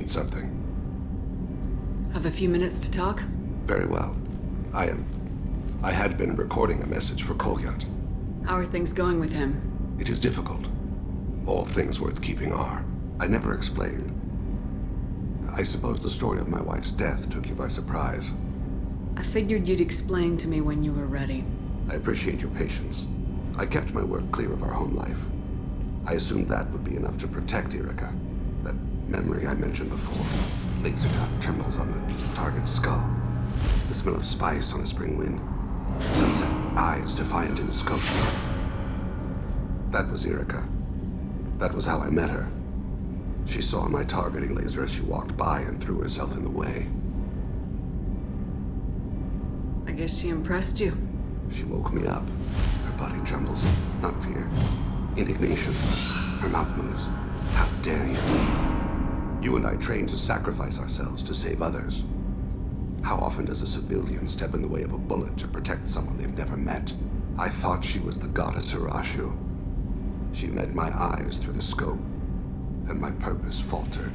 need something. Have a few minutes to talk? Very well. I had been recording a message for Kolyat. How are things going with him? It is difficult. All things worth keeping are. I never explained. I suppose the story of my wife's death took you by surprise. I figured you'd explain to me when you were ready. I appreciate your patience. I kept my work clear of our home life. I assumed that would be enough to protect Erica. That memory I mentioned before. Laser gun trembles on the target's skull. The smell of spice on a spring wind. Sunset eyes defiant in the scope. That was Erica. That was how I met her. She saw my targeting laser as she walked by and threw herself in the way. I guess she impressed you. She woke me up. Her body trembles. Not fear. Indignation. Her mouth moves. How dare you? You and I trained to sacrifice ourselves to save others. How often does a civilian step in the way of a bullet to protect someone they've never met? I thought she was the goddess Arashu. She met my eyes through the scope, and my purpose faltered.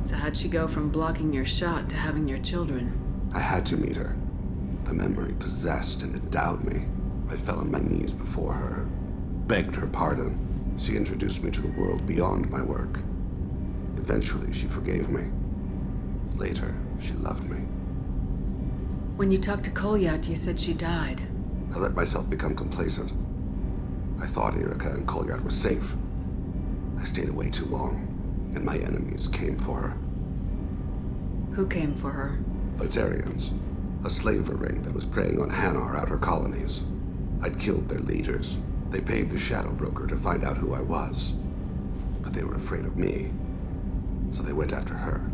So how'd she go from blocking your shot to having your children? I had to meet her. The memory possessed and endowed me. I fell on my knees before her, begged her pardon. She introduced me to the world beyond my work. Eventually, she forgave me. Later, she loved me. When you talked to Kolyat, you said she died. I let myself become complacent. I thought Erica and Kolyat were safe. I stayed away too long, and my enemies came for her. Who came for her? Batarians, a slaver ring that was preying on Hanar outer colonies. I'd killed their leaders. They paid the shadow broker to find out who I was. But they were afraid of me, so they went after her.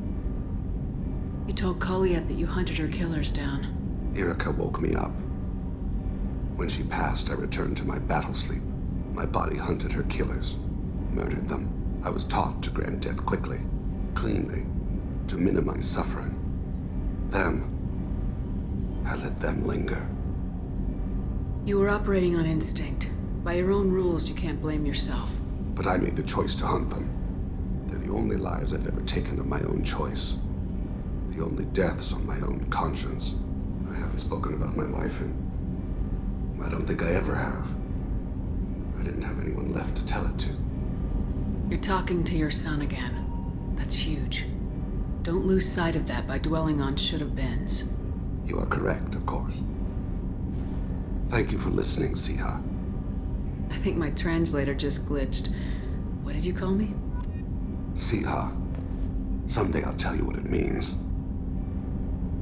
You told Kolyat that you hunted her killers down. Erica woke me up. When she passed, I returned to my battle sleep. My body hunted her killers, murdered them. I was taught to grant death quickly, cleanly, to minimize suffering. Then, I let them linger. You were operating on instinct. By your own rules, you can't blame yourself. But I made the choice to hunt them. They're the only lives I've ever taken of my own choice. The only deaths on my own conscience. I haven't spoken about my wife in... I don't think I ever have. I didn't have anyone left to tell it to. You're talking to your son again. That's huge. Don't lose sight of that by dwelling on should-have-beens. You are correct, of course. Thank you for listening, Siha. I think my translator just glitched. What did you call me? Siha. Someday I'll tell you what it means.